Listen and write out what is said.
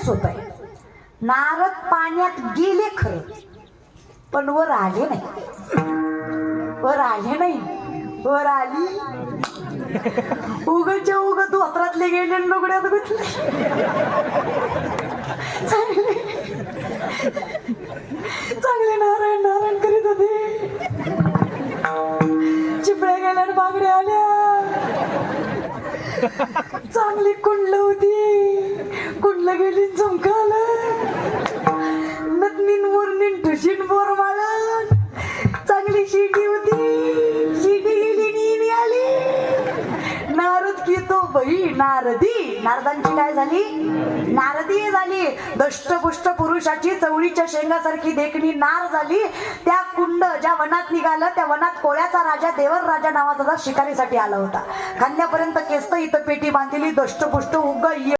होत आहे. नारद पाण्यात गेले खरं, पण वर आले नाही. वर आले नाही. वर आली उगच्या उग धोत्रातले गेले लुगड्यात गुंतले. चांगले नारायण नारायण करीत होते. चिपळ्या गेल्या आणि बांगड्या आल्या. चांगली कुंडल होती. कुंडलं गेली झुमकाला. नतनीन मुरनीन ठुशीन बोर माळन. चांगली शिटी होती. शिटी गेली नीनी आली. नारद की तो बाई नारदी. नारदांची काय झाली? नारदी झाली. दष्टपुष्ट पुरुषाची चवळीच्या शेंगासारखी देखणी नार झाली. त्या कुंड ज्या वनात निघालं, त्या वनात कोळ्याचा राजा देवर राजा नावाचा शिकारीसाठी आला होता. खांद्यापर्यंत केस, इथं पेटी बांधलेली, दष्टपुष्ट उग